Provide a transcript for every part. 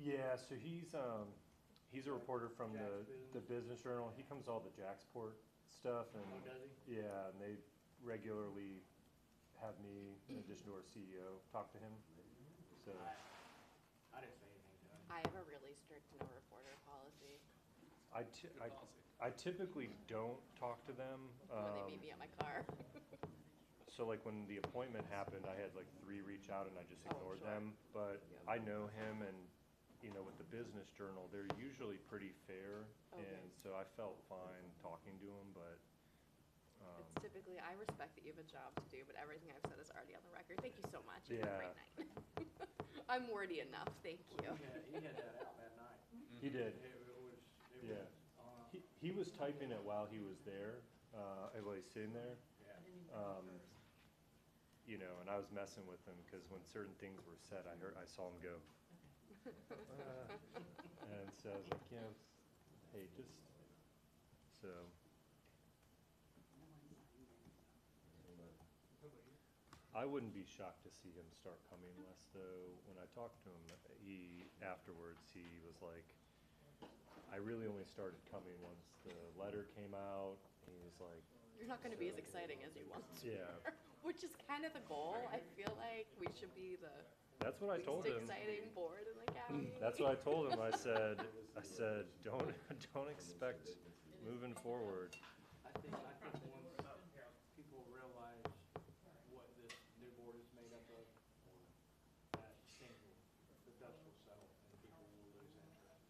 Yeah, so he's a reporter from the Business Journal. He comes to all the Jacksport stuff, and Oh, does he? yeah, and they regularly have me, in addition to our CEO, talk to him. So I didn't say anything to him. I have a really strict no reporter policy I, ty- I, I typically don't talk to them. when they meet me at my car. So like when the appointment happened, I had like 3 reach out and I just Oh, ignored sure. them. But Yeah. I know him, and with the Business Journal, they're usually pretty fair, Okay. and so I felt fine talking to him. But It's typically, I respect that you have a job to do, but everything I've said is already on the record. Thank you so much. You have a Yeah. great night. I'm wordy enough, thank you. He had that out that night. he did. It Yeah. was, He was typing it while he was there, while he's sitting there. yeah. And I was messing with him because when certain things were said, I saw him go. And so I was like, hey, just so. I wouldn't be shocked to see him start coming less, though. When I talked to him, afterwards he was like, I really only started coming once the letter came out. He was like, You're not gonna be as exciting as you once were. yeah. Which is kind of the goal. I feel like we should be the That's what I told least him. exciting board in the county. That's what I told him. I said, don't expect moving forward. I think once people realize what this new board is made up of, I think the dust will settle and people will lose interest.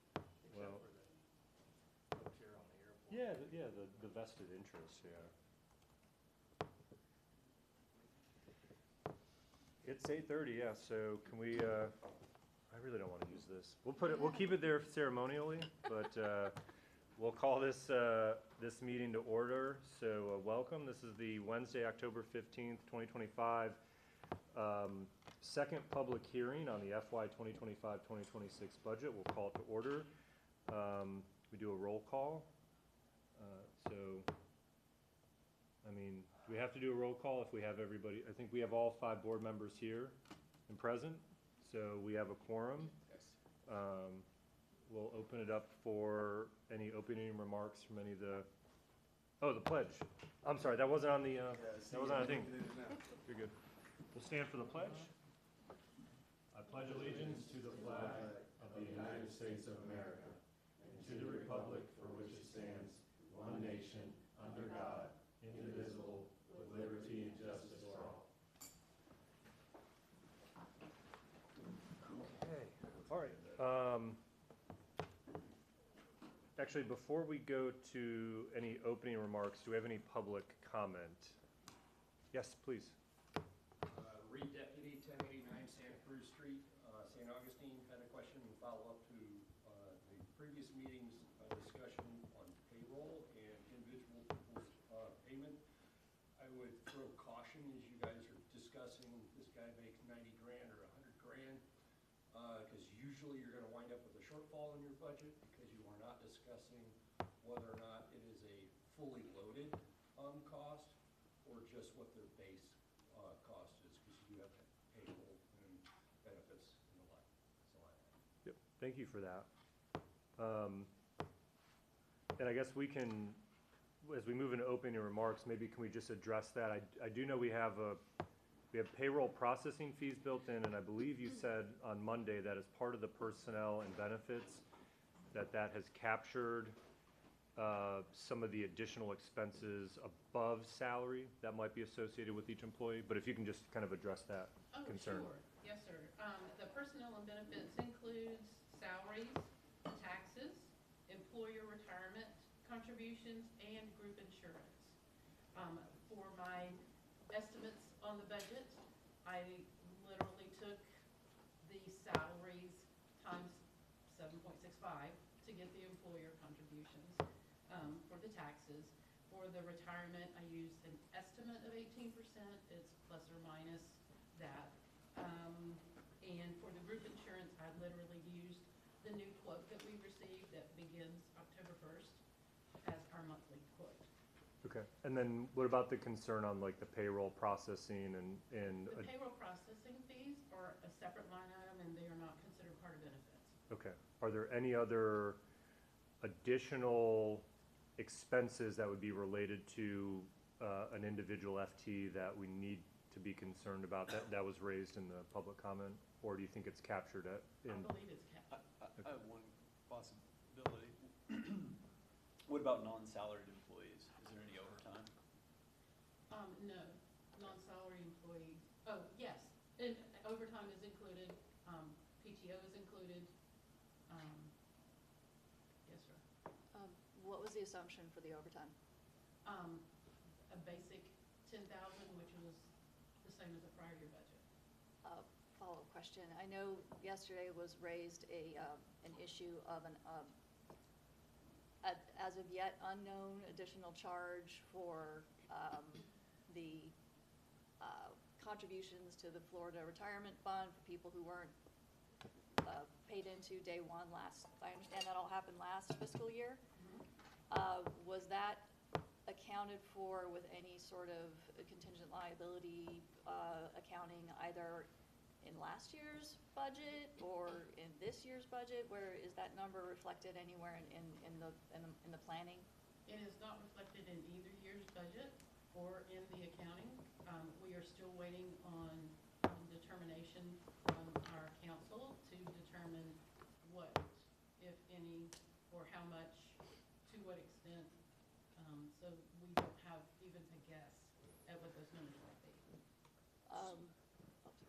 Well, Except for the folks here on the airport. Yeah, the vested interest, yeah. It's 8:30, yeah, so can we, I really don't want to use this. We'll keep it there ceremonially, but we'll call this meeting to order. So welcome, this is the Wednesday, October 15th, 2025, second public hearing on the FY 2025-2026 budget. We'll call it to order. We do a roll call. So, do we have to do a roll call if we have everybody? I think we have all 5 board members here and present, so we have a quorum. Yes. We'll open it up for any opening remarks from any of the, the pledge. I'm sorry, that wasn't on the, that wasn't on the thing. You're good. We'll stand for the pledge. I pledge allegiance to the flag of the United States of America and to the republic for which it stands, one nation, under God, indivisible, with liberty and justice for all. Okay, all right. Actually, before we go to any opening remarks, do we have any public comment? Yes, please. Reed Deputy, 1089 Santa Cruz Street, St. Augustine. Had a question and follow-up to the previous meeting's discussion on payroll and individual people's payment. I would throw caution as you guys are discussing this guy makes 90 grand or 100 grand, because usually you're going to wind up with a shortfall in your budget because you are not discussing whether or not it is a fully loaded cost or just what their base cost is, because you do have payroll and benefits and the like. So Yep, thank you for that. And I guess we can, as we move into opening remarks, maybe can we just address that? I do know we have payroll processing fees built in, and I believe you said on Monday that as part of the personnel and benefits, that has captured some of the additional expenses above salary that might be associated with each employee. But if you can just kind of address that concern. Sure. Yes, sir. The personnel and benefits includes salaries, taxes, employer retirement contributions, and group insurance. For my estimates on the budget, I literally took the salaries times 7.65 to get the employer contributions. For the taxes, for the retirement, I used an estimate of 18%. It's plus or minus that. And for the group insurance, I literally used the new quote that we received that begins October 1st as our monthly quote. Okay, and then what about the concern on like the payroll processing and The payroll processing fees are a separate line item and they are not considered part of benefits. Okay. Are there any other additional expenses that would be related to an individual FT that we need to be concerned about that was raised in the public comment? Or do you think it's captured in? I believe it's capped. I have one possibility. What about non-salaried employees? Is there any overtime? No, non-salary employees, oh, yes, and overtime is included, PTO is included, yes, sir. What was the assumption for the overtime? A basic 10,000, which was the same as the prior year budget. Follow-up question. I know yesterday was raised an issue of as of yet unknown additional charge for the contributions to the Florida Retirement Fund for people who weren't paid into day one last, I understand that all happened last fiscal year. Was that accounted for with any sort of contingent liability accounting either in last year's budget or in this year's budget? Where is that number reflected anywhere in the planning? It is not reflected in either year's budget or in the accounting. We are still waiting on determination from our council to determine what, if any, or how much, to what extent. So we don't have even a guess at what those numbers might be.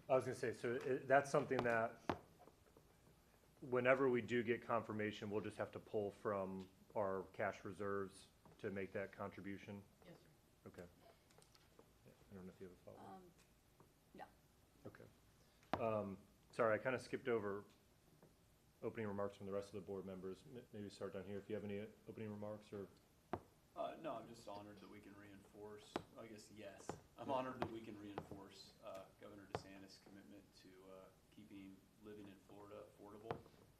I was gonna say, so that's something that whenever we do get confirmation, we'll just have to pull from our cash reserves to make that contribution? Yes, sir. Okay. I don't know if you have a follow-up. No. Okay. Sorry, I kind of skipped over opening remarks from the rest of the board members. Maybe start down here if you have any opening remarks or. No, I'm just honored that we can reinforce, I guess, yes. I'm honored that we can reinforce Governor DeSantis' commitment to keeping living in Florida affordable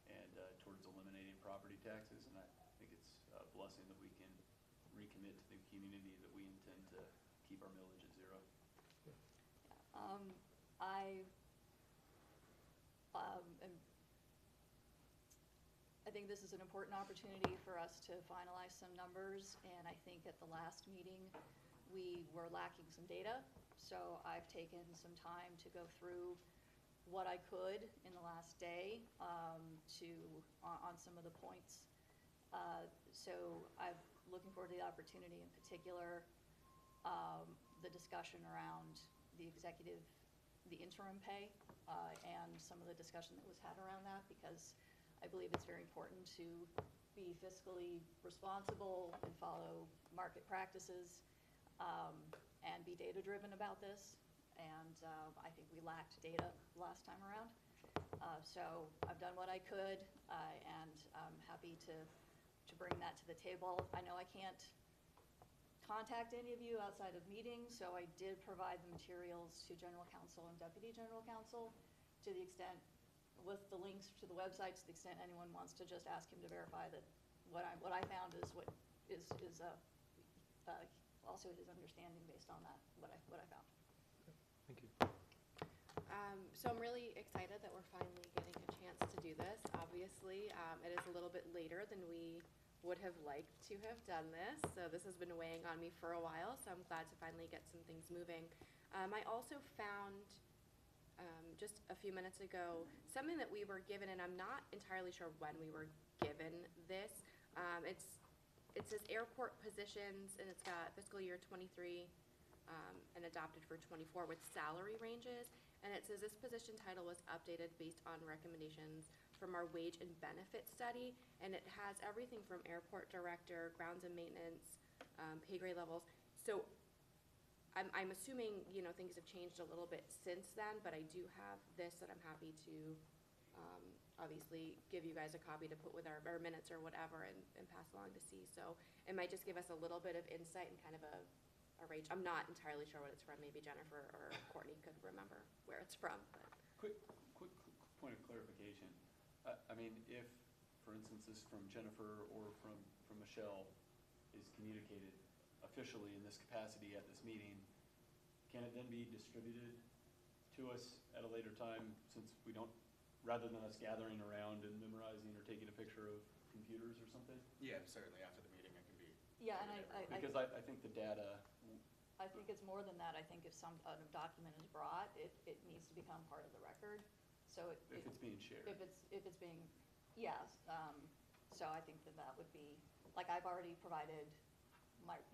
and towards eliminating property taxes. And I think it's a blessing that we can recommit to the community that we intend to keep our millage at 0. I think this is an important opportunity for us to finalize some numbers, and I think at the last meeting, we were lacking some data. So I've taken some time to go through what I could in the last day on some of the points. So I'm looking forward to the opportunity, in particular, the discussion around the interim pay, and some of the discussion that was had around that, because I believe it's very important to be fiscally responsible and follow market practices, and be data-driven about this. And I think we lacked data last time around. So I've done what I could, and I'm happy to bring that to the table. I know I can't contact any of you outside of meetings, so I did provide the materials to General Counsel and Deputy General Counsel to the extent, with the links to the website, to the extent anyone wants to just ask him to verify that what I found is what is also his understanding based on that, what I found. Thank you. So I'm really excited that we're finally getting a chance to do this. Obviously, it is a little bit later than we would have liked to have done this. So this has been weighing on me for a while, so I'm glad to finally get some things moving. I also found just a few minutes ago something that we were given, and I'm not entirely sure when we were given this. It says airport positions, and it's got fiscal year 23 and adopted for 24 with salary ranges. And it says this position title was updated based on recommendations from our wage and benefit study. And it has everything from airport director, grounds and maintenance, pay grade levels. So I'm assuming, things have changed a little bit since then, but I do have this that I'm happy to obviously give you guys a copy to put with our minutes or whatever and pass along to see. So it might just give us a little bit of insight and kind of a range. I'm not entirely sure what it's from. Maybe Jennifer or Courtney could remember where it's from. But. Quick point of clarification. I mean, if, for instance, this from Jennifer or from Michelle is communicated officially in this capacity at this meeting, can it then be distributed to us at a later time, since we don't rather than us gathering around and memorizing or taking a picture of computers or something? Yeah, certainly after the meeting, it can be. Yeah, and Because I think the data, I think it's more than that. I think if a document is brought, it needs to become part of the record. So if it's being shared. if it's being, yes, so I think that would be, like, I've already provided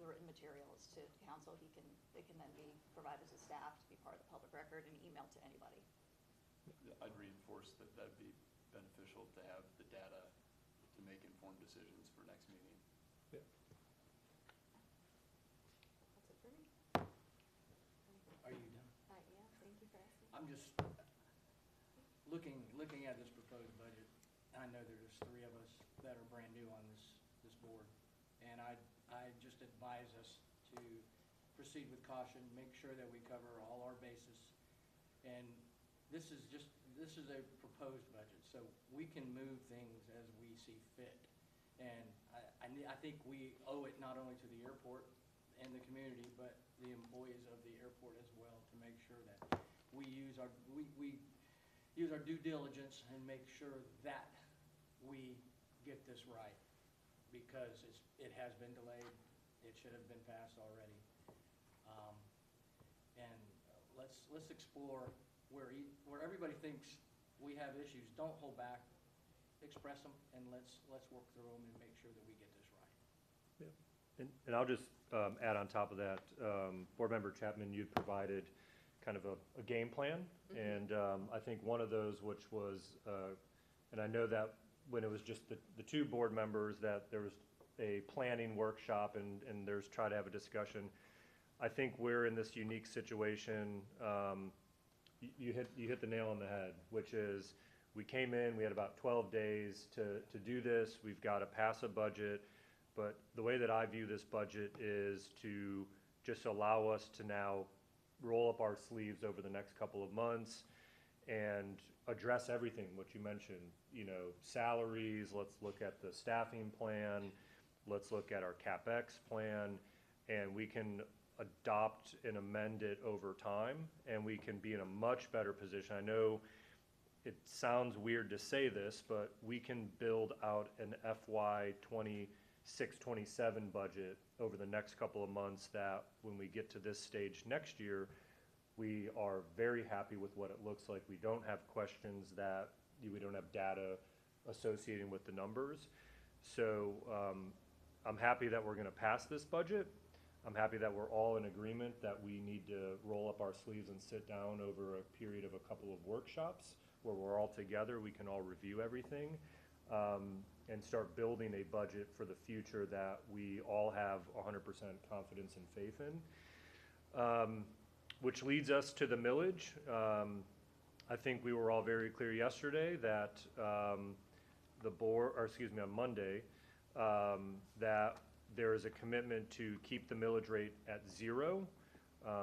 the written materials to council. They can then be provided to staff to be part of the public record and emailed to anybody. I'd reinforce that that'd be beneficial to have the data to make informed decisions for next meeting. That's it for me. Are you done? Yeah, thank you for asking. I'm just looking at this proposed budget. I know there's three of us that are brand new on this board. And I just advise us to proceed with caution, make sure that we cover all our bases. And this is a proposed budget, so we can move things as we see fit. And I think we owe it not only to the airport and the community, but the employees of the airport as well, to make sure that we use our due diligence and make sure that we get this right, because it has been delayed. It should have been passed already. And let's explore where everybody thinks we have issues. Don't hold back, express them, and let's work through them and make sure that we get this right. And I'll just add on top of that, Board Member Chapman, you'd provided kind of a game plan. And I think one of those, which was, and I know that when it was just the two board members, that there was a planning workshop and there's try to have a discussion. I think we're in this unique situation. You hit the nail on the head, which is we came in, we had about 12 days to do this. We've got to pass a budget. But the way that I view this budget is to just allow us to now roll up our sleeves over the next couple of months and address everything, what you mentioned, salaries, let's look at the staffing plan, let's look at our CapEx plan, and we can adopt and amend it over time, and we can be in a much better position. I know it sounds weird to say this, but we can build out an FY 26-27 budget over the next couple of months that when we get to this stage next year, we are very happy with what it looks like. We don't have questions that we don't have data associated with the numbers. So I'm happy that we're going to pass this budget. I'm happy that we're all in agreement that we need to roll up our sleeves and sit down over a period of a couple of workshops where we're all together. We can all review everything and start building a budget for the future that we all have 100% confidence and faith in. Which leads us to the millage. I think we were all very clear yesterday that the board, or excuse me, on Monday, that there is a commitment to keep the millage rate at 0.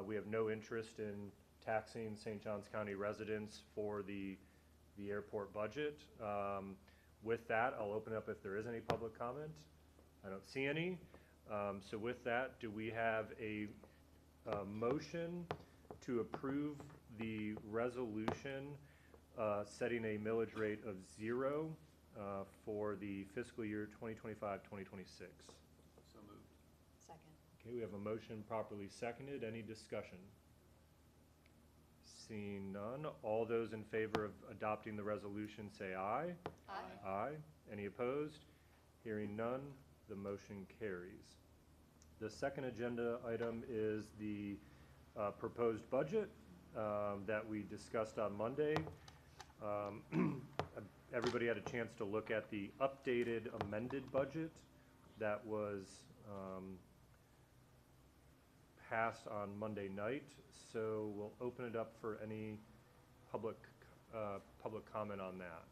We have no interest in taxing St. Johns County residents for the airport budget. With that, I'll open up if there is any public comment. I don't see any. So with that, do we have a motion to approve the resolution setting a millage rate of 0 for the fiscal year 2025-2026? So moved. Second. Okay, we have a motion properly seconded. Any discussion? Seeing none, all those in favor of adopting the resolution say aye. Aye. Aye. Any opposed? Hearing none, the motion carries. The second agenda item is the proposed budget that we discussed on Monday. Everybody had a chance to look at the updated amended budget that was passed on Monday night. So we'll open it up for any public comment on that.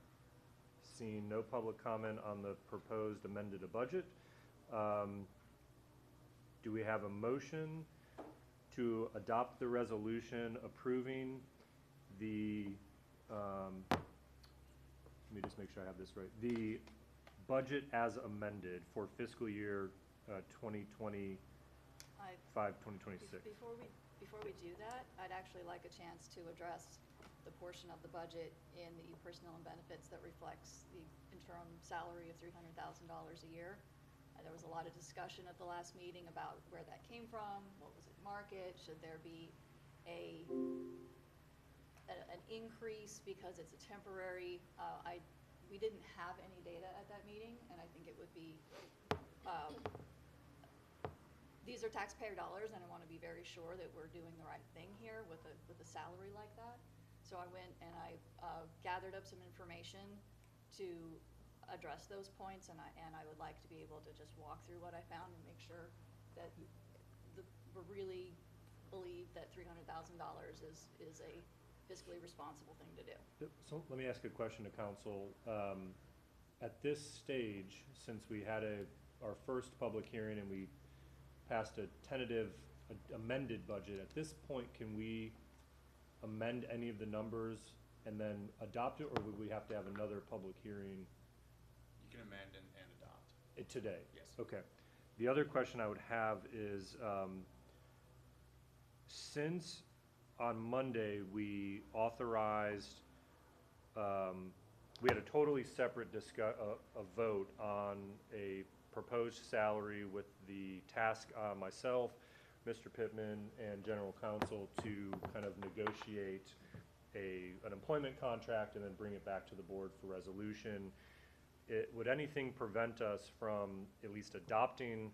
Seeing no public comment on the proposed amended budget, do we have a motion to adopt the resolution approving the, let me just make sure I have this right, the budget as amended for fiscal year 2025-2026? Before we do that, I'd actually like a chance to address the portion of the budget in the personnel and benefits that reflects the interim salary of $300,000 a year. There was a lot of discussion at the last meeting about where that came from, what was it market, should there be an increase because it's a temporary, we didn't have any data at that meeting, and I think it would be, these are taxpayer dollars, and I want to be very sure that we're doing the right thing here with a salary like that. So I went and I gathered up some information to address those points, and I would like to be able to just walk through what I found and make sure that we really believe that $300,000 is a fiscally responsible thing to do. So let me ask a question to council. At this stage, since we had our first public hearing and we passed a tentative amended budget, at this point, can we amend any of the numbers and then adopt it, or would we have to have another public hearing You can amend and adopt. today? Yes. Okay. The other question I would have is, since on Monday we authorized, we had a totally separate a vote on a proposed salary with the task on myself, Mr. Pittman, and General Counsel to kind of negotiate an employment contract and then bring it back to the board for resolution. Would anything prevent us from at least adopting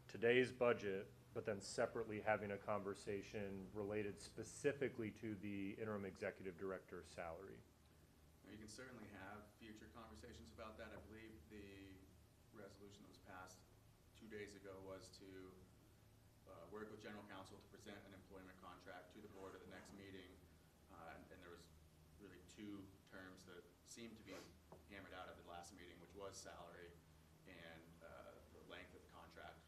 today's budget, but then separately having a conversation related specifically to the interim executive director salary? You can certainly have future conversations about that. I believe the resolution that was passed 2 days ago was to work with General Counsel to present an employment contract to the board at the next meeting. And there was really 2 terms that seemed to be hammered out at the last meeting, which was salary and the length of the contract,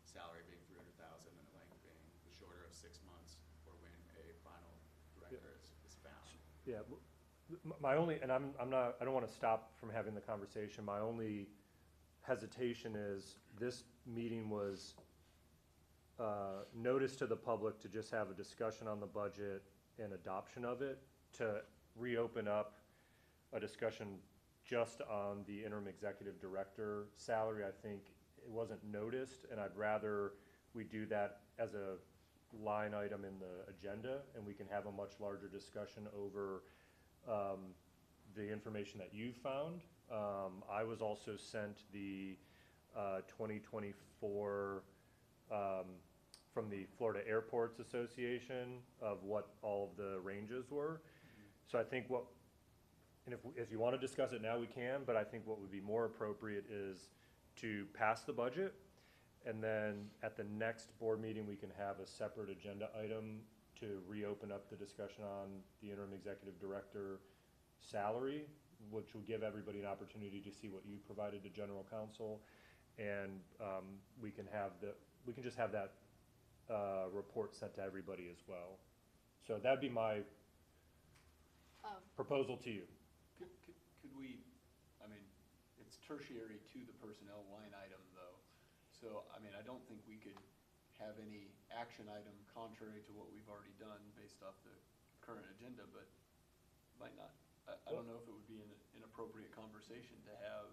salary being $300,000 and the length being the shorter of 6 months or when a final director is found. Yeah, my only, and I'm not, I don't want to stop from having the conversation. My only hesitation is this meeting was notice to the public to just have a discussion on the budget and adoption of it. To reopen up a discussion just on the interim executive director salary, I think it wasn't noticed, and I'd rather we do that as a line item in the agenda, and we can have a much larger discussion over the information that you found. I was also sent the 2024 from the Florida Airports Association of what all of the ranges were. So I think and if you want to discuss it now, we can, but I think what would be more appropriate is to pass the budget, and then at the next board meeting, we can have a separate agenda item to reopen up the discussion on the interim executive director salary, which will give everybody an opportunity to see what you provided to General Counsel, and we can just have that report sent to everybody as well. So that'd be my proposal to you. Could we, I mean, it's tertiary to the personnel line item though. So, I mean, I don't think we could have any action item contrary to what we've already done based off the current agenda, but might not. I don't know if it would be an appropriate conversation to have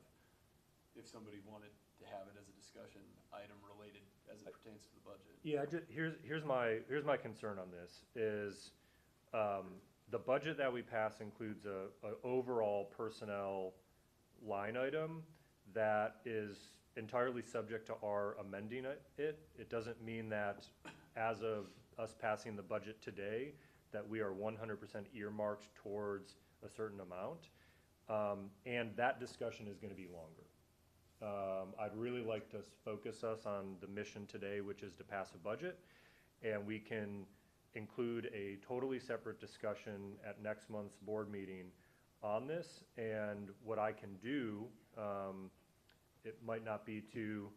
if somebody wanted to have it as a discussion item related as it pertains to the budget. Yeah, here's my concern on this is the budget that we pass includes a overall personnel line item that is entirely subject to our amending it. It doesn't mean that as of us passing the budget today that we are 100% earmarked towards a certain amount, and that discussion is going to be longer. I'd really like to focus us on the mission today, which is to pass a budget, and we can include a totally separate discussion at next month's board meeting on this. And what I can do, it might not be to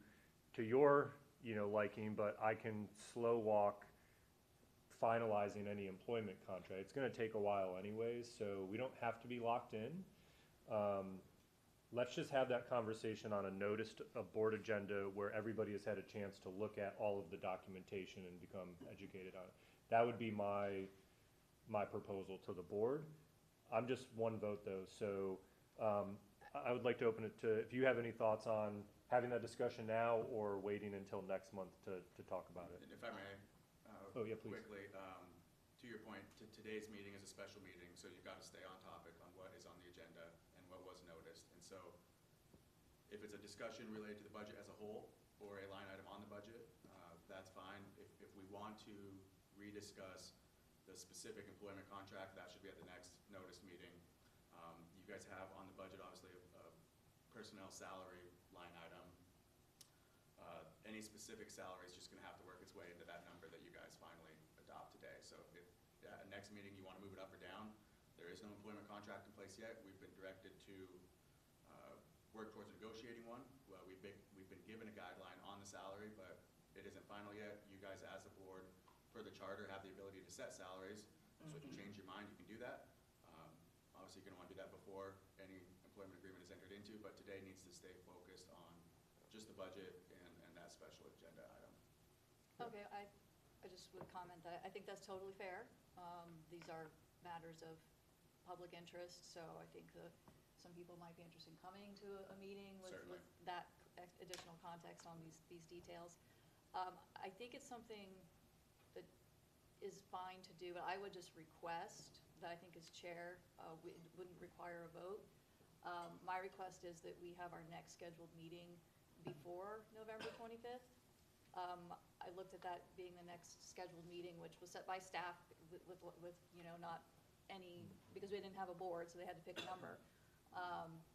your liking, but I can slow walk finalizing any employment contract. It's going to take a while anyways, so we don't have to be locked in. Let's just have that conversation on a board agenda where everybody has had a chance to look at all of the documentation and become educated on it. That would be my my proposal to the board. I'm just one vote though, so I would like to open it to, if you have any thoughts on having that discussion now or waiting until next month to talk about it. And if I may, Oh, yeah, please. quickly, to your point, today's meeting is a special meeting, so you've got to stay on topic on what is on the agenda and what was noticed. And so if it's a discussion related to the budget as a whole or a line item on the budget, that's fine. If we want to rediscuss the specific employment contract, that should be at the next notice meeting. You guys have on the budget, obviously, a personnel salary line item. Any specific salary is just gonna have to work its way into that number that you guys finally adopt today. So if at next meeting you wanna move it up or down, there is no employment contract in place yet. We've been directed to work towards negotiating one. Well, we've been given a guideline on the salary, but it isn't final yet. You guys as a board, per the charter, have the ability to set salaries. So if you change your mind, you can do that. Obviously, you're gonna wanna do that before any employment agreement is entered into, but today needs to stay focused on just the budget and that special agenda item. Okay, I just would comment that I think that's totally fair. These are matters of public interest, so I think some people might be interested in coming to a meeting with Certainly. that additional context on these details. I think it's something that is fine to do, but I would just request that I think as chair, wouldn't require a vote. My request is that we have our next scheduled meeting before November 25th. I looked at that being the next scheduled meeting, which was set by staff with not any, because we didn't have a board, so they had to pick a number.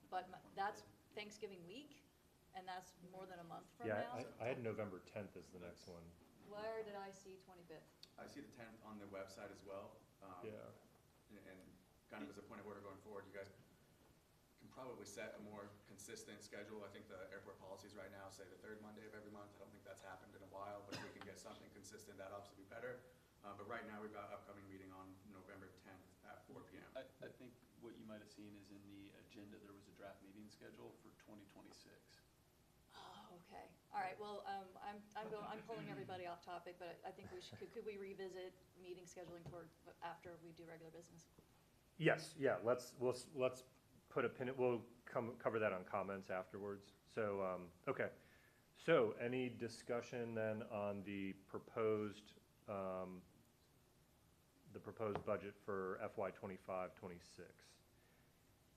But that's Thanksgiving week, and that's more than a month from Yeah, now. I had November 10th as the next one. Where did I see 25th? I see the 10th on the website as well. Yeah. And kind of as a point of order going forward, you guys can probably set a more consistent schedule. I think the airport policies right now say the third Monday of every month. I don't think that's happened in a while, but if we can get something consistent, that'd obviously be better. But right now, we've got upcoming meeting on November 10th at 4 p.m. I think what you might have seen is in the agenda, there was a draft meeting schedule for 2026. Oh, okay. All right, well, I'm pulling everybody off topic, but I think could we revisit meeting scheduling after we do regular business? Yes, yeah, let's put a pin, we'll cover that on comments afterwards. So, okay. So, any discussion then on the proposed budget for FY 25-26?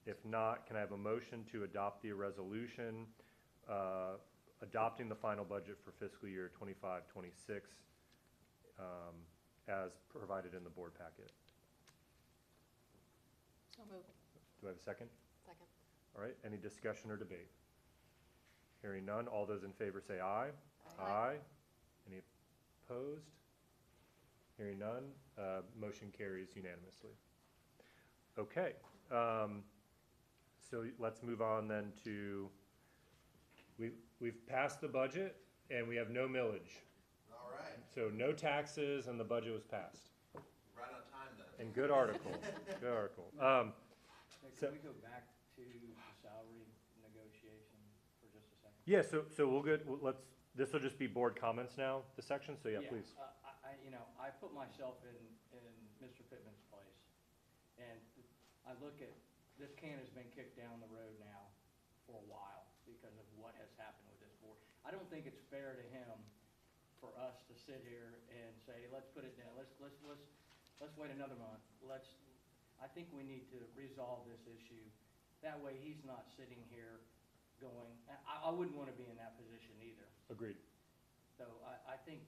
If not, can I have a motion to adopt the resolution adopting the final budget for fiscal year 25-26 as provided in the board packet? So moved. Do I have a second? Second. All right, any discussion or debate? Hearing none, all those in favor say aye. Aye. Any opposed? Hearing none, motion carries unanimously. Okay, so let's move on then to, we've passed the budget and we have no millage. All right, So no taxes and the budget was passed. right on time then. And good article, good article. Nick, So- can we go back to the salary negotiation for just a second? Yeah, so we'll get, this will just be board comments now, the section, so yeah, please. I put myself in Mr. Pittman's place, and I look at, this can has been kicked down the road now for a while because of what has happened with this board. I don't think it's fair to him for us to sit here and say, let's put it down, let's wait another month, I think we need to resolve this issue. That way, he's not sitting here going, I wouldn't want to be in that position either. Agreed. So I think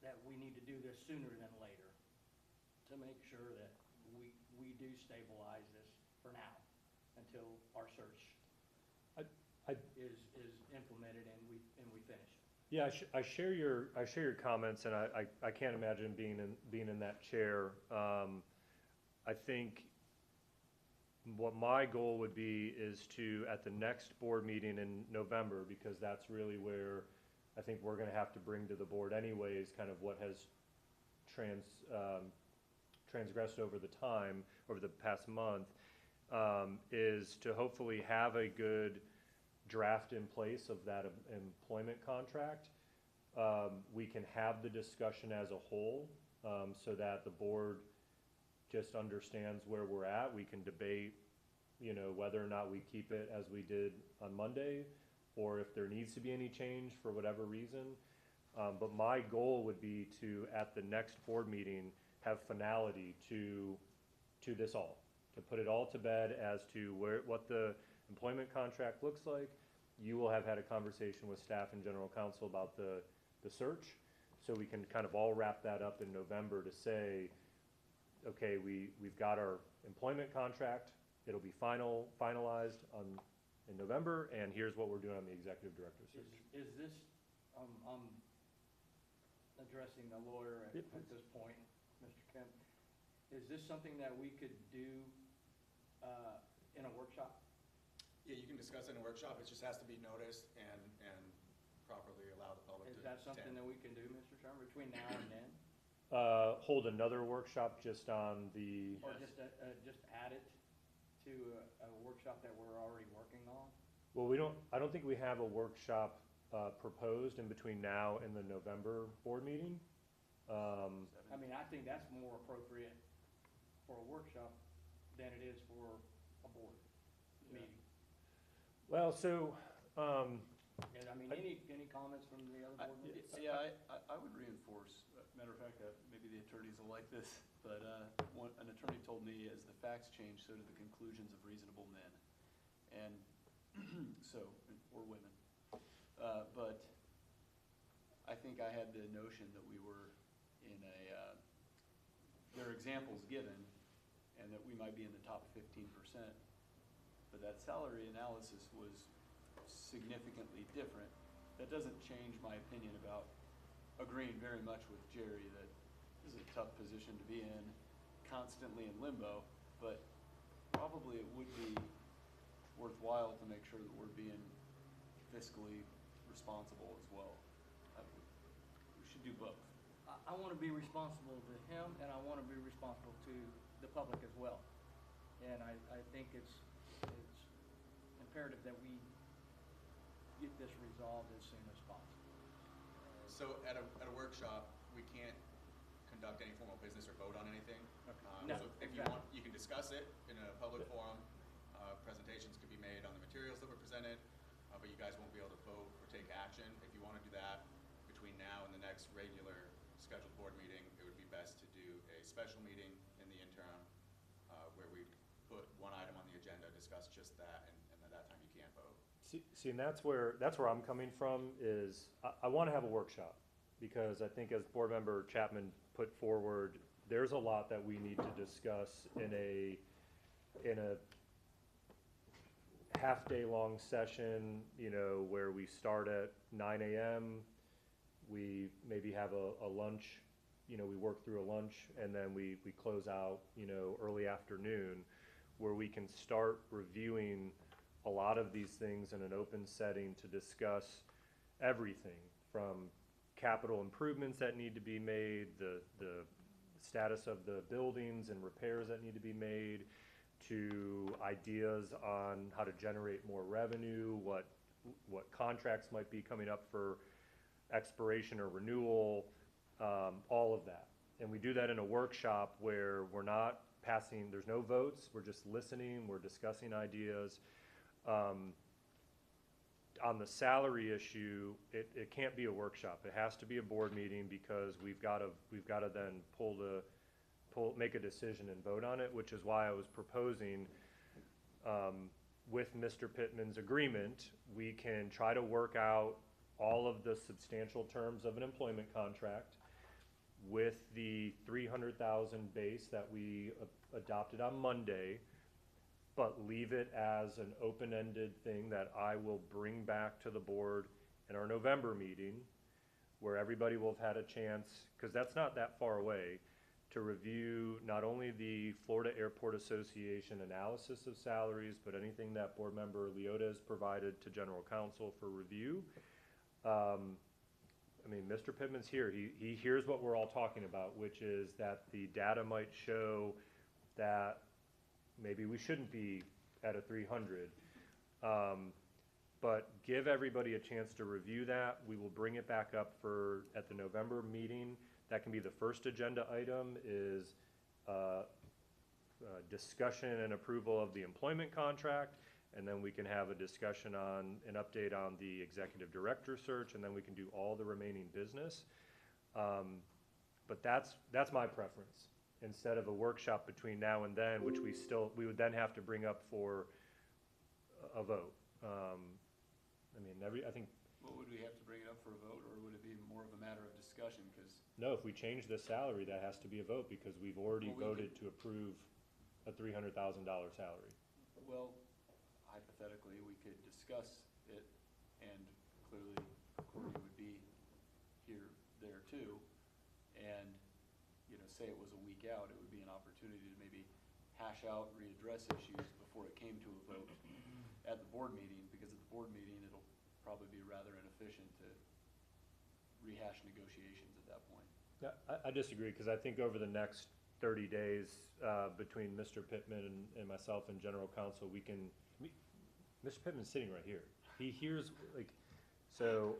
that we need to do this sooner than later to make sure that we do stabilize this for now until our search is implemented and we finish it. Yeah, I share your comments, and I can't imagine being in that chair. I think what my goal would be is to, at the next board meeting in November, because that's really where I think we're gonna have to bring to the board anyways, kind of what has transgressed over the past month, is to hopefully have a good draft in place of that employment contract. We can have the discussion as a whole so that the board just understands where we're at. We can debate, you know, whether or not we keep it as we did on Monday, or if there needs to be any change for whatever reason. But my goal would be to, at the next board meeting, have finality to this all, to put it all to bed as to what the employment contract looks like. You will have had a conversation with staff and general counsel about the search, so we can kind of all wrap that up in November to say, okay, we've got our employment contract, it'll be finalized in November, and here's what we're doing on the executive director search. Is this, I'm addressing the lawyer at this point, Mr. Kemp. Is this something that we could do in a workshop? Yeah, you can discuss it in a workshop, it just has to be noticed and properly allow the public to Is that something attend. that we can do, Mr. Sherman, between now and then? Hold another workshop just on the, Or just add it to a workshop that we're already working on? well, I don't think we have a workshop proposed in between now and the November board meeting. I mean, I think that's more appropriate for a workshop than it is for a board meeting. Well, so, And I mean, any comments from the other board members? Yeah, I would reinforce, matter of fact, maybe the attorneys will like this, but an attorney told me, as the facts change, so do the conclusions of reasonable men. And so, or women. But I think I had the notion that we were in there are examples given, and that we might be in the top 15%. But that salary analysis was significantly different. That doesn't change my opinion about agreeing very much with Jerry that this is a tough position to be in, constantly in limbo, but probably it would be worthwhile to make sure that we're being fiscally responsible as well. We should do both. I want to be responsible to him, and I want to be responsible to the public as well. And I think it's imperative that we get this resolved as soon as possible. So at a workshop, we can't conduct any formal business or vote on anything. No, So if you exactly. want, you can discuss it in a public forum. Presentations could be made on the materials that were presented, but you guys won't be able to vote or take action. If you want to do that between now and the next regular scheduled board meeting, it would be best to do a special meeting in the interim, where we put one item on the agenda, discuss just that, and at that time you can't vote. see, and that's where I'm coming from, is I want to have a workshop, because I think, as board member Chapman put forward, there's a lot that we need to discuss in a half-day long session, you know, where we start at 9 a.m., we maybe have a lunch, you know, we work through a lunch, and then we close out, you know, early afternoon, where we can start reviewing a lot of these things in an open setting to discuss everything from capital improvements that need to be made, the status of the buildings and repairs that need to be made, to ideas on how to generate more revenue, what contracts might be coming up for expiration or renewal, all of that. And we do that in a workshop where we're not passing, there's no votes, we're just listening, we're discussing ideas. On the salary issue, it can't be a workshop. It has to be a board meeting, because we've got to then make a decision and vote on it, which is why I was proposing, with Mr. Pittman's agreement, we can try to work out all of the substantial terms of an employment contract with the 300,000 base that we adopted on Monday, but leave it as an open-ended thing that I will bring back to the board in our November meeting, where everybody will have had a chance, because that's not that far away, to review not only the Florida Airport Association analysis of salaries, but anything that board member Leota has provided to general counsel for review. I mean, Mr. Pittman's here. He hears what we're all talking about, which is that the data might show that maybe we shouldn't be at a 300. But give everybody a chance to review that. We will bring it back up at the November meeting That can be the first agenda item is discussion and approval of the employment contract, and then we can have a discussion on, an update on the executive director search, and then we can do all the remaining business. But that's my preference, instead of a workshop between now and then, which we would then have to bring up for a vote. I mean, I think, What would we have to bring it up for a vote, or would it be more of a matter of discussion? Because no, if we change the salary, that has to be a vote, because we've already Well, we voted to approve a $300,000 salary. well, hypothetically, we could discuss it, and clearly Courtney would be there too. And, say it was a week out, it would be an opportunity to maybe hash out, readdress issues before it came to a vote at the board meeting, because at the board meeting, it'll probably be rather inefficient to rehash negotiations at that point. Yeah, I disagree, because I think over the next 30 days, between Mr. Pittman and myself and general counsel, Mr. Pittman's sitting right here. He hears, so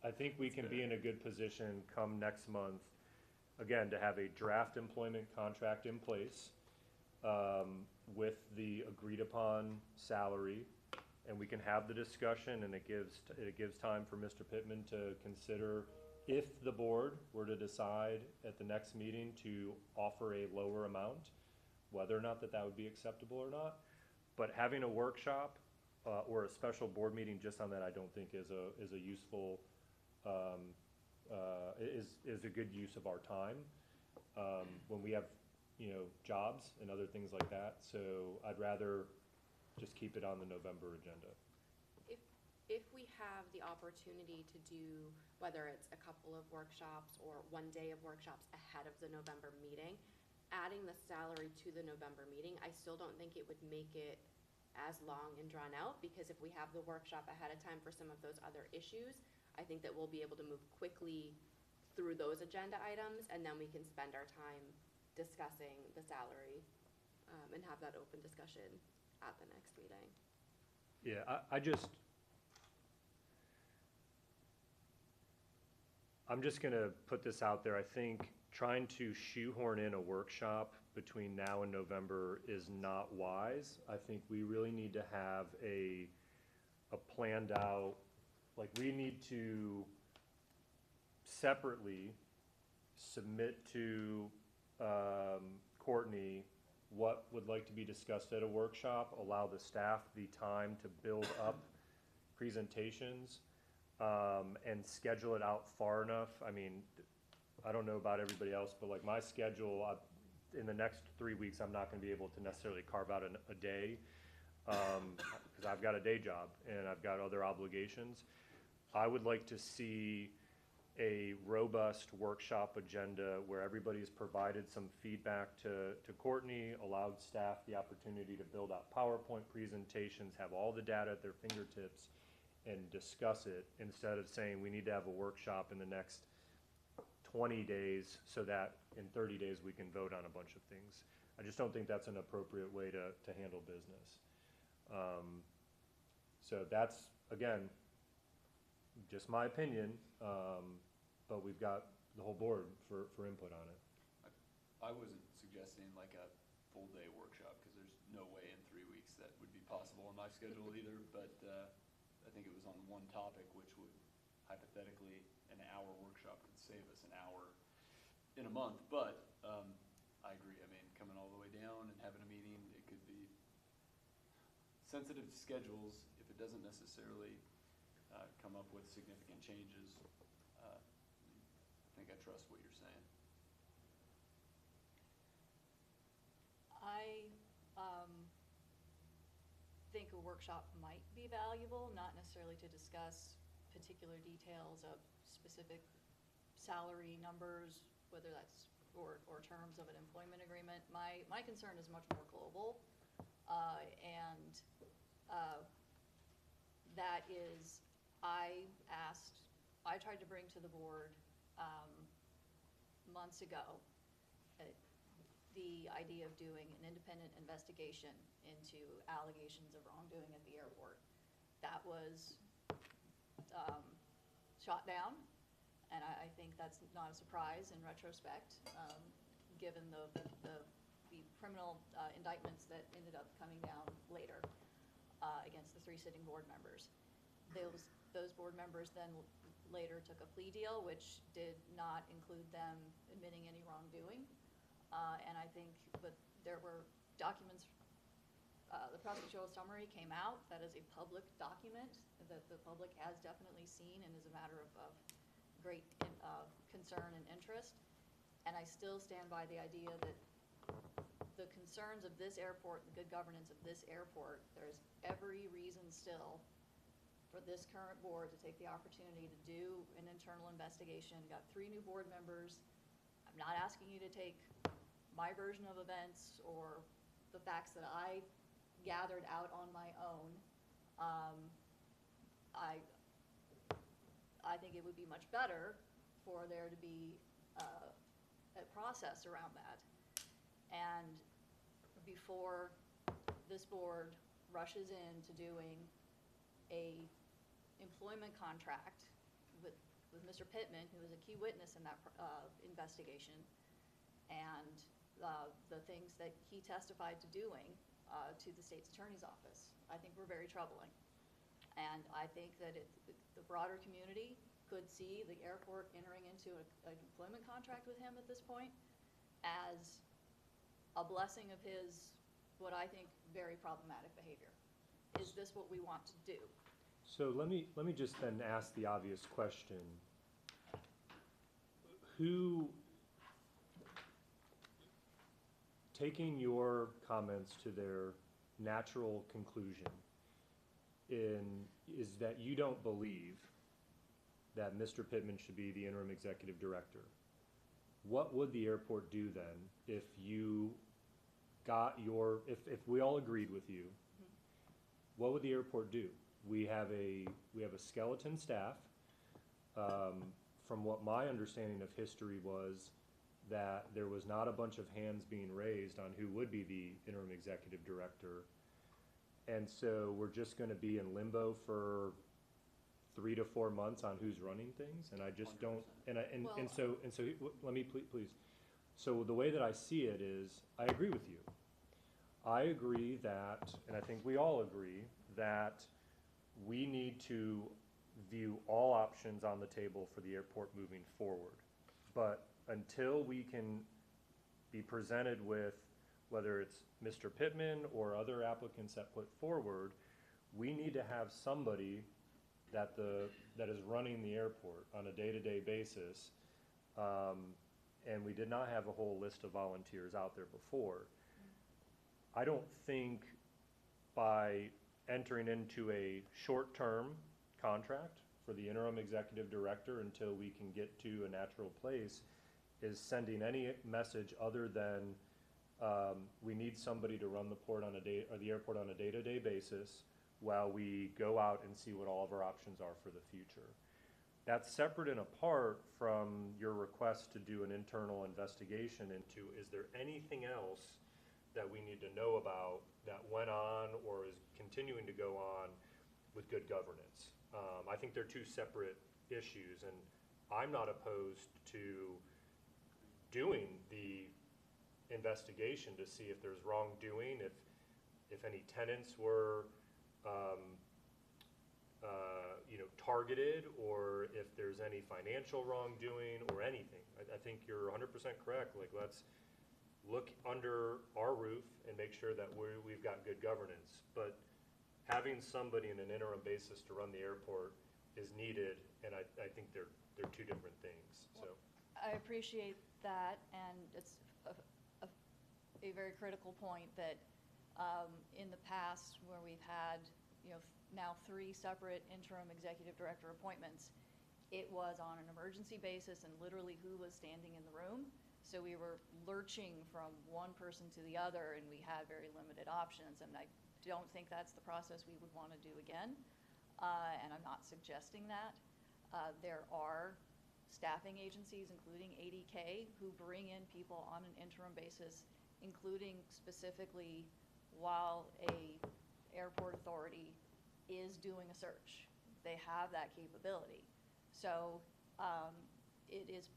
I think we can be in a good position come next month, again, to have a draft employment contract in place, with the agreed upon salary, and we can have the discussion, and it gives time for Mr. Pittman to consider if the board were to decide at the next meeting to offer a lower amount, whether or not that would be acceptable or not. But having a workshop or a special board meeting just on that, I don't think is a useful, is a good use of our time when we have, jobs and other things like that. So I'd rather just keep it on the November agenda. If we have the opportunity to do, whether it's a couple of workshops or one day of workshops ahead of the November meeting, adding the salary to the November meeting, I still don't think it would make it as long and drawn out, because if we have the workshop ahead of time for some of those other issues, I think that we'll be able to move quickly through those agenda items, and then we can spend our time discussing the salary, and have that open discussion at the next meeting. Yeah, I'm just gonna put this out there. I think trying to shoehorn in a workshop between now and November is not wise. I think we really need to have a planned out, we need to separately submit to Courtney what would like to be discussed at a workshop, allow the staff the time to build up presentations, and schedule it out far enough. I mean, I don't know about everybody else, but my schedule, in the next 3 weeks, I'm not gonna be able to necessarily carve out a day, because I've got a day job and I've got other obligations. I would like to see a robust workshop agenda where everybody's provided some feedback to Courtney, allowed staff the opportunity to build out PowerPoint presentations, have all the data at their fingertips, and discuss it, instead of saying we need to have a workshop in the next 20 days so that in 30 days we can vote on a bunch of things. I just don't think that's an appropriate way to handle business. So that's, again, just my opinion, but we've got the whole board for input on it. I wasn't suggesting like a full day workshop, because there's no way in 3 weeks that would be possible in my schedule either, but I think it was on one topic, which would hypothetically, an hour workshop could save us an hour in a month. But I agree, I mean, coming all the way down and having a meeting, it could be sensitive to schedules if it doesn't necessarily come up with significant changes. I think I trust what you're saying. I think a workshop might be valuable, not necessarily to discuss particular details of specific salary numbers, whether that's, or terms of an employment agreement. My concern is much more global, and that is, I tried to bring to the board months ago the idea of doing an independent investigation into allegations of wrongdoing at the airport. That was shot down, And I think that's not a surprise in retrospect, given the criminal indictments that ended up coming down later against the 3 sitting board members. Those board members then later took a plea deal, which did not include them admitting any wrongdoing. And I think that there were documents, the prosecutorial summary came out. That is a public document that the public has definitely seen and is a matter of great concern and interest. And I still stand by the idea that the concerns of this airport, the good governance of this airport, there's every reason still for this current board to take the opportunity to do an internal investigation. Got 3 new board members. I'm not asking you to take my version of events or the facts that I gathered out on my own. I think it would be much better for there to be a process around that. And before this board rushes into doing a employment contract with Mr. Pittman, who was a key witness in that investigation, and the things that he testified to doing to the state's attorney's office, I think were very troubling. And I think that the broader community could see the airport entering into an employment contract with him at this point as a blessing of his, what I think, very problematic behavior. Is this what we want to do? So let me just then ask the obvious question. Who, taking your comments to their natural conclusion, is that you don't believe that Mr. Pittman should be the interim executive director. What would the airport do then if you got if we all agreed with you? What would the airport do? We have a skeleton staff. From what my understanding of history was, that there was not a bunch of hands being raised on who would be the interim executive director. And so we're just going to be in limbo for 3 to 4 months on who's running things, and I just don't. And so let me please. So the way that I see it is, I agree with you. I agree that, and I think we all agree that we need to view all options on the table for the airport moving forward. But until we can be presented with, whether it's Mr. Pittman or other applicants that put forward, we need to have somebody that is running the airport on a day-to-day basis. And we did not have a whole list of volunteers out there before. I don't think by entering into a short-term contract for the interim executive director until we can get to a natural place is sending any message other than we need somebody to run the airport on a day-to-day basis while we go out and see what all of our options are for the future. That's separate and apart from your request to do an internal investigation into, is there anything else that we need to know about that went on or is continuing to go on with good governance? I think they're 2 separate issues, and I'm not opposed to doing the investigation to see if there's wrongdoing, if any tenants were targeted, or if there's any financial wrongdoing or anything. I think you're 100% correct. Like, let's look under our roof and make sure that we've got good governance. But having somebody in an interim basis to run the airport is needed, and I think they're 2 different things. So I appreciate that, and it's a very critical point that in the past, where we've had now 3 separate interim executive director appointments, it was on an emergency basis and literally who was standing in the room. So we were lurching from one person to the other, and we had very limited options. And I don't think that's the process we would want to do again. And I'm not suggesting that. There are staffing agencies, including ADK, who bring in people on an interim basis, including specifically while a airport authority is doing a search. They have that capability. So it is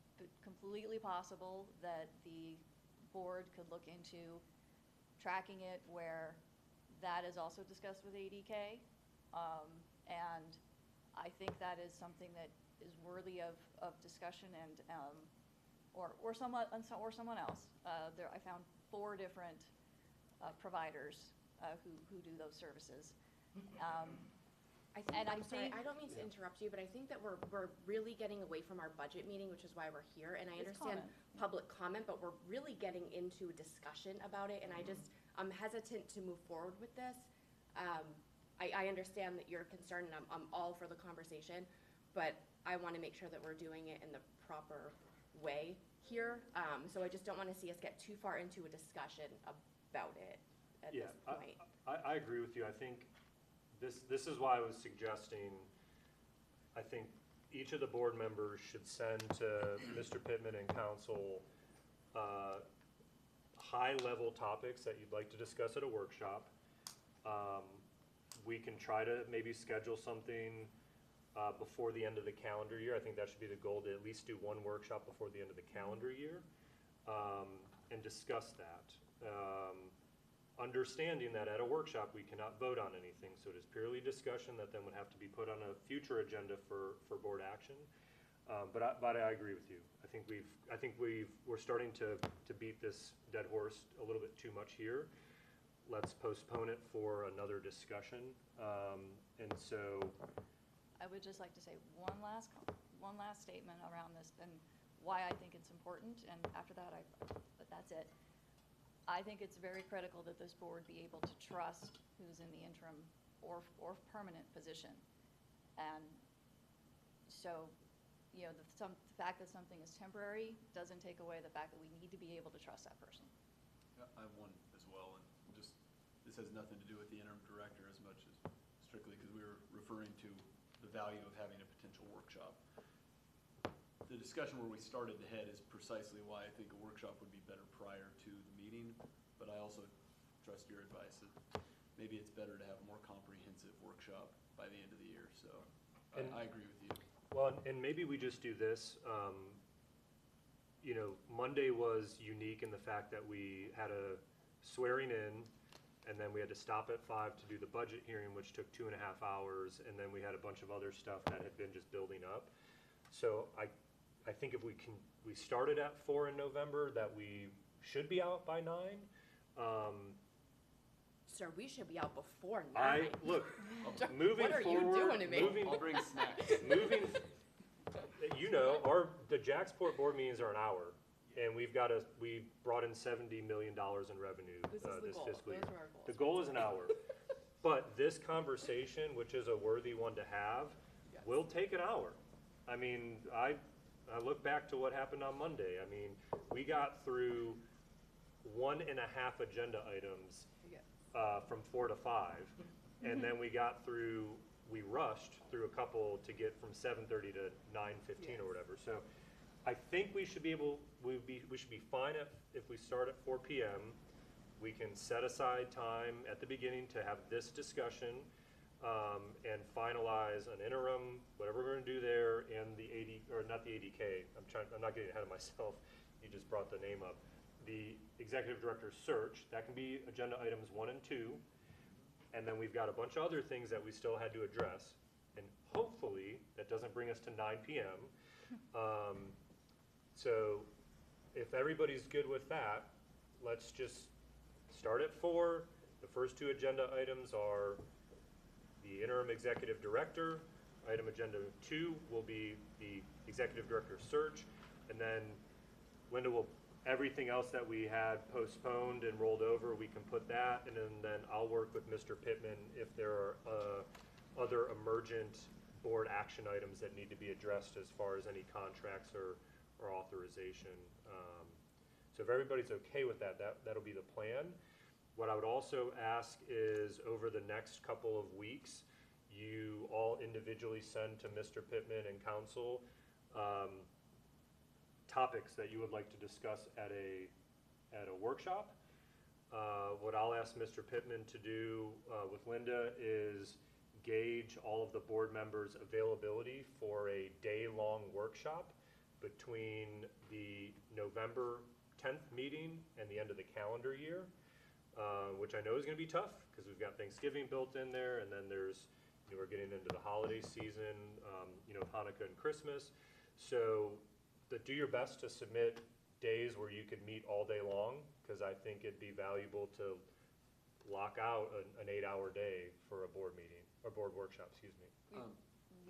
completely possible that the board could look into tracking it where that is also discussed with ADK. And I think that is something that is worthy of discussion and, or someone else. I found 4 different providers who do those services. And I I'm sorry, think- I don't mean to interrupt you, but I think that we're really getting away from our budget meeting, which is why we're here. And I It's understand comment. public comment, but we're really getting into a discussion about it. And I'm hesitant to move forward with this. I understand that you're concerned, and I'm all for the conversation, but I want to make sure that we're doing it in the proper way here. So I just don't want to see us get too far into a discussion about it at Yeah, this point. I agree with you. I think this is why I was suggesting, I think each of the board members should send to Mr. Pittman and council high-level topics that you'd like to discuss at a workshop. We can try to maybe schedule something before the end of the calendar year. I think that should be the goal, to at least do one workshop before the end of the calendar year, and discuss that. Understanding that at a workshop, we cannot vote on anything, so it is purely discussion that then would have to be put on a future agenda for board action. But I agree with you. I think we're starting to beat this dead horse a little bit too much here. Let's postpone it for another discussion. And so, I would just like to say one last statement around this and why I think it's important, and after that, but that's it. I think it's very critical that this board be able to trust who's in the interim or permanent position. And so, you know, the fact that something is temporary doesn't take away the fact that we need to be able to trust that person. Yeah, I have one as well, and just, this has nothing to do with the interim director as much as strictly because we were referring to the value of having a potential workshop. The discussion where we started to head is precisely why I think a workshop would be better prior to the meeting, but I also trust your advice that maybe it's better to have a more comprehensive workshop by the end of the year, so I agree with you. well, and maybe we just do this. You know, Monday was unique in the fact that we had a swearing in, and then we had to stop at 5 to do the budget hearing, which took 2.5 hours, and then we had a bunch of other stuff that had been just building up. So I think if we started at 4 in November, that we should be out by 9. Sir, we should be out before 9. Look, moving What are you forward, doing to me? I'll bring snacks. moving, you know, the Jacksport board meetings are an hour, and we brought in $70 million in revenue This is the this goal. fiscal year. Those are our goals. The goal is an hour, but this conversation, which is a worthy one to have, Yes. will take an hour. I mean, I look back to what happened on Monday. I mean, we got through 1.5 agenda items Yes. from 4 to 5, and then we rushed through a couple to get from 7:30 to 9:15 or whatever. So I think we should be fine if we start at 4 p.m. We can set aside time at the beginning to have this discussion and finalize an interim, whatever we're going to do there, and the not the ADK. I'm not getting ahead of myself. You just brought the name up. The executive director search, that can be agenda items 1 and 2. And then we've got a bunch of other things that we still had to address. And hopefully, that doesn't bring us to 9 p.m. So if everybody's good with that, let's just start at 4. The first 2 agenda items are the interim executive director. Item agenda 2 will be the executive director search. And then Linda will, everything else that we had postponed and rolled over, we can put that. And then I'll work with Mr. Pittman if there are other emergent board action items that need to be addressed as far as any contracts or authorization. So if everybody's okay with that, that'll be the plan. What I would also ask is over the next couple of weeks, you all individually send to Mr. Pittman and council topics that you would like to discuss at a workshop. What I'll ask Mr. Pittman to do with Linda is gauge all of the board members' availability for a day-long workshop between the November 10th meeting and the end of the calendar year, which I know is going to be tough because we've got Thanksgiving built in there, and then there's, we're getting into the holiday season, Hanukkah and Christmas. So do your best to submit days where you could meet all day long, because I think it'd be valuable to lock out an 8-hour day for a board meeting, or board workshop, excuse me.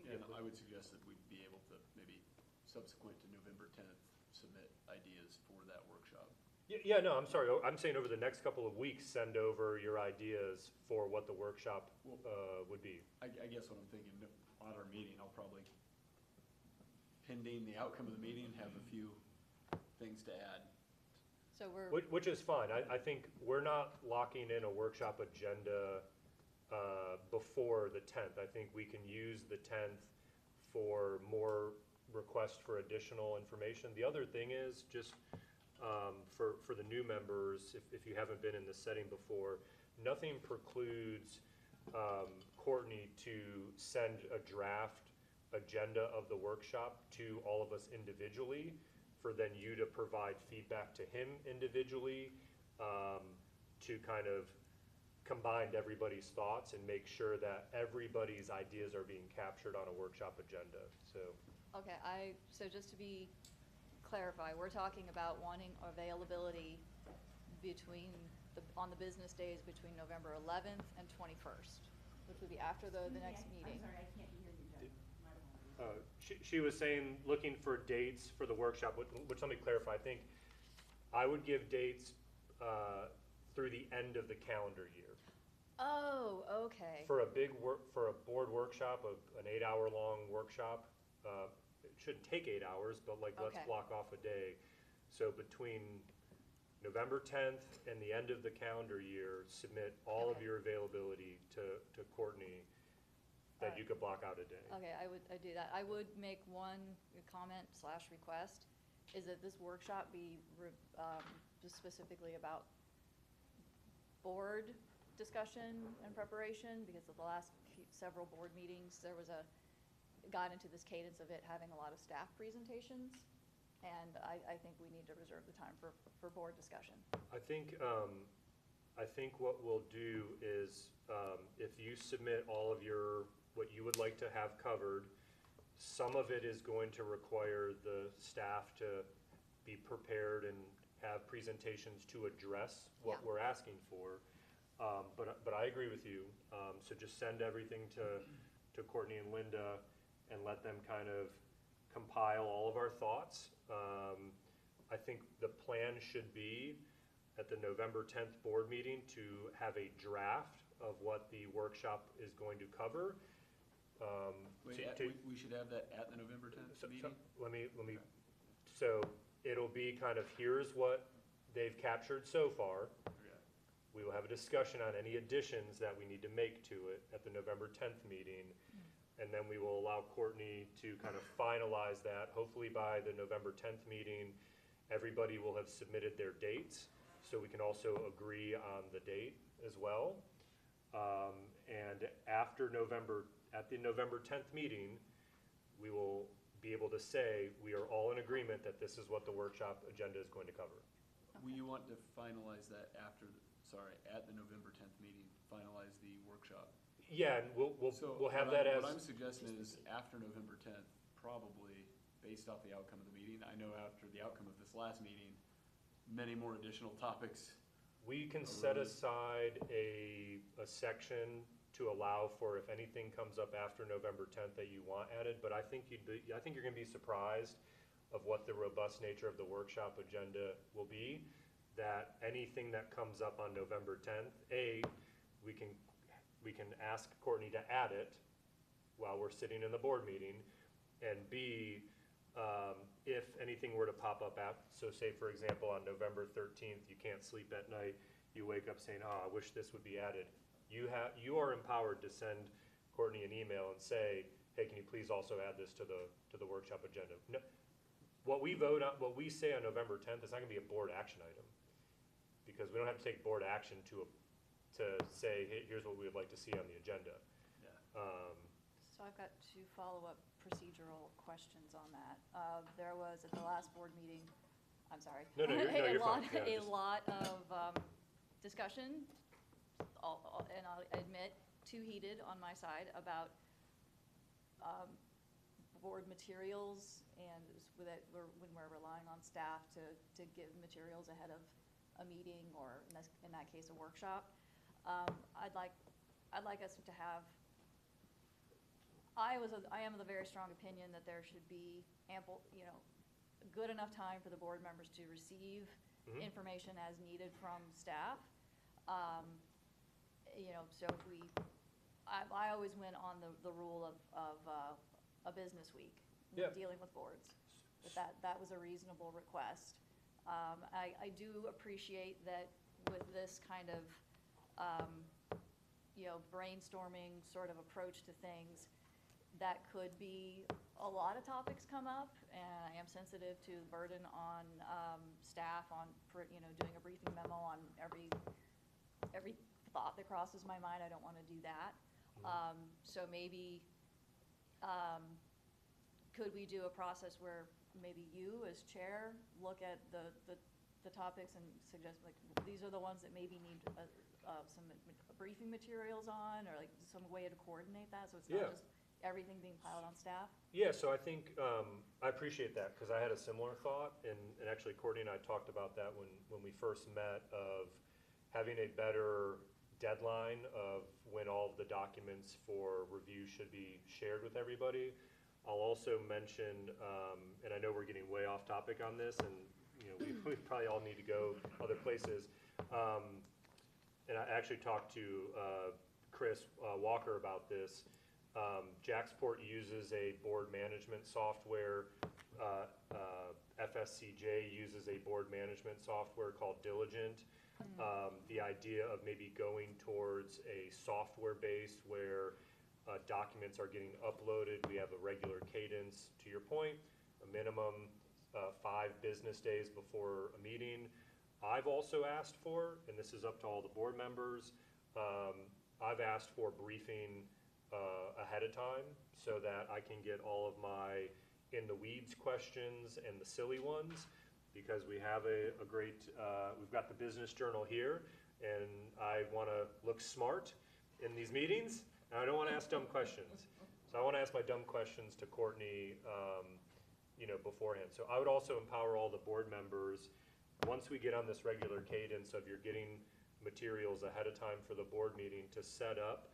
And I would suggest that we'd be able to maybe subsequent to November 10th, submit ideas for that workshop. Yeah, no, I'm sorry. I'm saying over the next couple of weeks, send over your ideas for what the workshop would be. I guess what I'm thinking, at our meeting, I'll probably, pending the outcome of the meeting, have a few things to add. So we're, Which is fine. I think we're not locking in a workshop agenda before the 10th. I think we can use the 10th for more requests for additional information. The other thing is just for the new members, if you haven't been in this setting before, nothing precludes Courtney to send a draft agenda of the workshop to all of us individually, for then you to provide feedback to him individually, to kind of combine everybody's thoughts and make sure that everybody's ideas are being captured on a workshop agenda. So, okay, so just to be clarify, we're talking about wanting availability between on the business days between November 11th and 21st, which would be after the next meeting. I'm sorry, I can't hear you, Jen. My apologies. she was saying, looking for dates for the workshop, which let me clarify. I think I would give dates through the end of the calendar year. Oh, okay. For a board workshop, an 8-hour long workshop, it shouldn't take 8 hours, but let's Okay. block off a day. So between November 10th and the end of the calendar year, submit all of Okay. your availability to Courtney, that Alright. you could block out a day. Okay, I'd do that. I would make one comment / request, is that this workshop be just specifically about board discussion and preparation, because of the last several board meetings, there was got into this cadence of it having a lot of staff presentations, and I think we need to reserve the time for board discussion. I think what we'll do is, if you submit all of what you would like to have covered, some of it is going to require the staff to be prepared and have presentations to address what Yeah. we're asking for. But I agree with you. So just send everything to Courtney and Linda and let them kind of compile all of our thoughts. I think the plan should be at the November 10th board meeting to have a draft of what the workshop is going to cover. We should have that at the November 10th meeting? Let me, so it'll be kind of, here's what they've captured so far. Okay. We will have a discussion on any additions that we need to make to it at the November 10th meeting. And then we will allow Courtney to kind of finalize that. Hopefully by the November 10th meeting, everybody will have submitted their dates, so we can also agree on the date as well. And at the November 10th meeting, we will be able to say we are all in agreement that this is what the workshop agenda is going to cover. Will you want to finalize that at the November 10th meeting, finalize the workshop? Yeah, and we'll have that as. What I'm suggesting is after November 10th, probably based off the outcome of the meeting. I know after the outcome of this last meeting, many more additional topics. We can set aside a section to allow for if anything comes up after November 10th that you want added, but I think you're gonna be surprised of what the robust nature of the workshop agenda will be, that anything that comes up on November 10th, we can ask Courtney to add it while we're sitting in the board meeting, and B, if anything were to pop up so say for example on November 13th, you can't sleep at night, you wake up saying, I wish this would be added. You are empowered to send Courtney an email and say, hey, can you please also add this to the workshop agenda? No, what we say on November 10th is not gonna be a board action item, because we don't have to take board action to say, hey, here's what we would like to see on the agenda. Yeah. So I've got 2 follow-up procedural questions on that. There was, at the last board meeting, I'm sorry. No, you're fine. Yeah, A just- lot of discussion, and I'll admit, too heated on my side about board materials, and when we're relying on staff to give materials ahead of a meeting, or in that case, a workshop. I'd like us to have, I am of the very strong opinion that there should be ample, good enough time for the board members to receive information as needed from staff. So if I always went on the rule of a business week when Yeah. dealing with boards. But that was a reasonable request. I do appreciate that with this kind of, brainstorming sort of approach to things, that could be a lot of topics come up, and I am sensitive to the burden on staff on, doing a briefing memo on every thought that crosses my mind. I don't want to do that. So maybe, could we do a process where maybe you, as chair, look at the topics and suggest, like, these are the ones that maybe need some briefing materials on, or like some way to coordinate that, so it's Yeah. not just everything being piled on staff? Yeah, so I think, I appreciate that, because I had a similar thought, and actually Courtney and I talked about that when we first met, of having a better deadline of when all of the documents for review should be shared with everybody. I'll also mention, and I know we're getting way off topic on this, and we probably all need to go other places. And I actually talked to Chris Walker about this. Jacksport uses a board management software. FSCJ uses a board management software called Diligent. The idea of maybe going towards a software base where documents are getting uploaded. We have a regular cadence, to your point, a minimum 5 business days before a meeting. I've also asked for, and this is up to all the board members, I've asked for briefing ahead of time so that I can get all of my in the weeds questions and the silly ones, because we have a great, we've got the business journal here, and I want to look smart in these meetings, and I don't want to ask dumb questions. So I want to ask my dumb questions to Courtney, beforehand. So I would also empower all the board members, once we get on this regular cadence of you're getting materials ahead of time for the board meeting, to set up,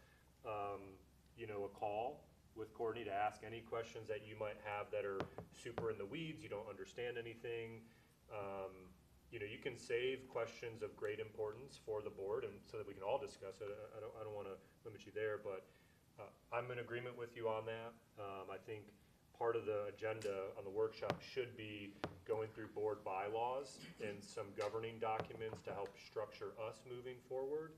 a call with Courtney to ask any questions that you might have that are super in the weeds, you don't understand anything. You can save questions of great importance for the board, and so that we can all discuss it. I don't want to limit you there, but I'm in agreement with you on that. I think part of the agenda on the workshop should be going through board bylaws and some governing documents to help structure us moving forward.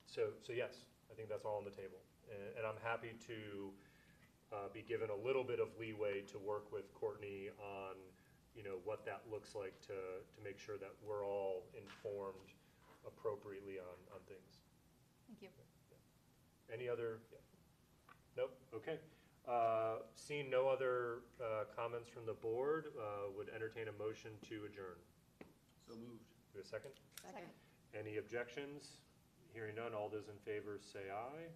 So yes, I think that's all on the table. And I'm happy to be given a little bit of leeway to work with Courtney on, what that looks like to make sure that we're all informed appropriately on things. Thank you. Any other? Yeah. Nope, okay. Seeing no other comments from the board, would entertain a motion to adjourn. So moved. Do a second? Second. Any objections? Hearing none, all those in favor say aye.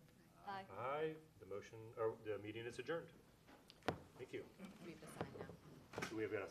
Aye. Aye, the meeting is adjourned. Thank you. We have to sign now. We have got a